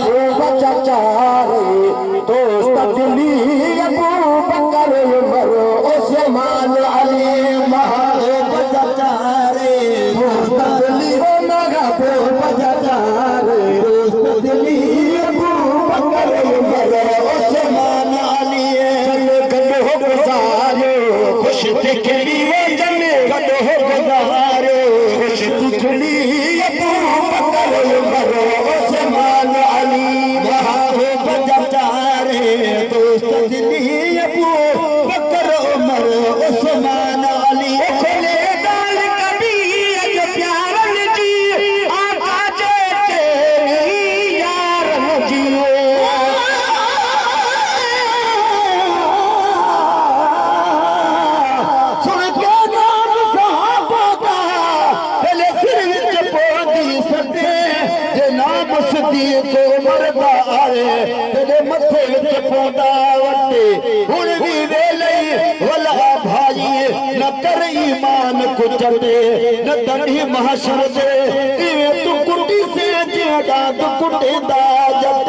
चाचा रे दोस्त दिली अबू बकर उमर उस्मान अली महबूब चाचा रे दोस्त दिली महबूब चाचा रे दोस्त दिली अबू बकर उमर उस्मान अली गॾो गुज़ारो खुश थी खिली जने गॾो गुज़ारो खुश थी खिली अबू बकर उमर उस्मान अली महबूब चाचा रे दोस्त दिली अबू बकर उमर उस्मान अली खोले डाल कभी अज प्यारन जी आका जे तेरी यारन जी सुन के नाम साहबा दा पहले सिर विच पोदी सदे जे नाम सदीक उमर दा आए तेरे मथे विच पोदा वटे हुण भी वेले वला भाई न कर ईमान को चढ़े न तड़ी महशर दे इवे तू कुटी से जेड़ा तू कुटे दा जब